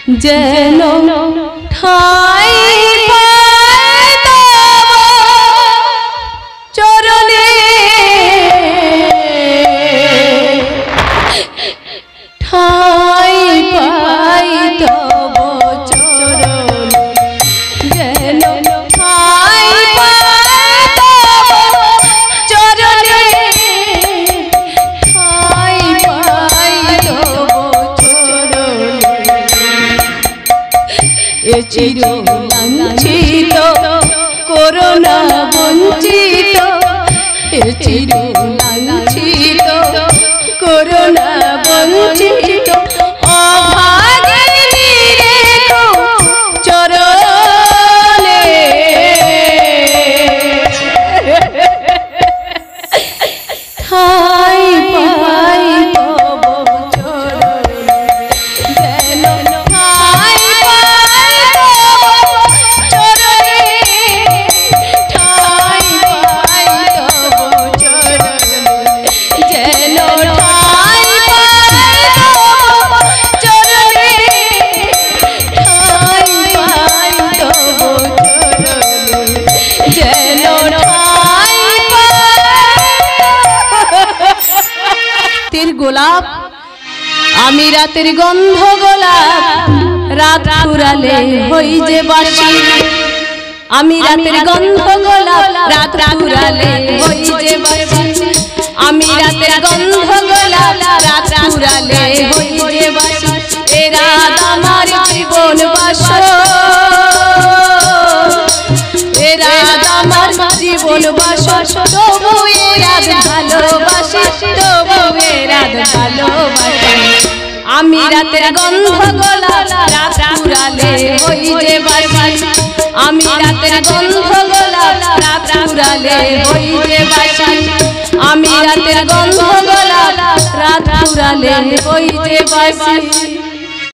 যেন ঠাই পায় তব চরণে ঠাই পাই তব চরণে যেন ঠাই পায় তব চরণে ঠাই পাই তব চরণে এ চির লাঞ্ছিত করোনা বঞ্চিত এ চির লাঞ্ছিত করোনা বঞ্চিত অভাগিনী রেখো চরণে ঠাই পাই তব চরণে যেন ঠাই পাই তব চরণে ঠাই পাই তব চরণে যেন ঠাই পাই তব চরণে ঠাই পাই তব চরণে যেন ঠাই রাতের গোলাপ আমি রাতের গন্ধ গোলাপ রাত ফুরালে হই যে বাসি আমি রাতের গন্ধ গোলাপ রাত ফুরালে হই যে বাসি আমি রাতের গন্ধ গোলাপ রাত ফুরালে হই যে বাসি এ রাত আমার জীবন বাসর এ রাত আমার জীবন বাসর তবু এ রাত ভালোবাসি তবু এ রাত ভালোবাসি আমি রাতের গন্ধ গোলাপ রাত ফুরালে হই যে বাসি আমি রাতের গন্ধ গোলাপ রাত ফুরালে হই যে বাসি আমি রাতের গন্ধ গোলাপ রাত ফুরালে হই যে বাসি।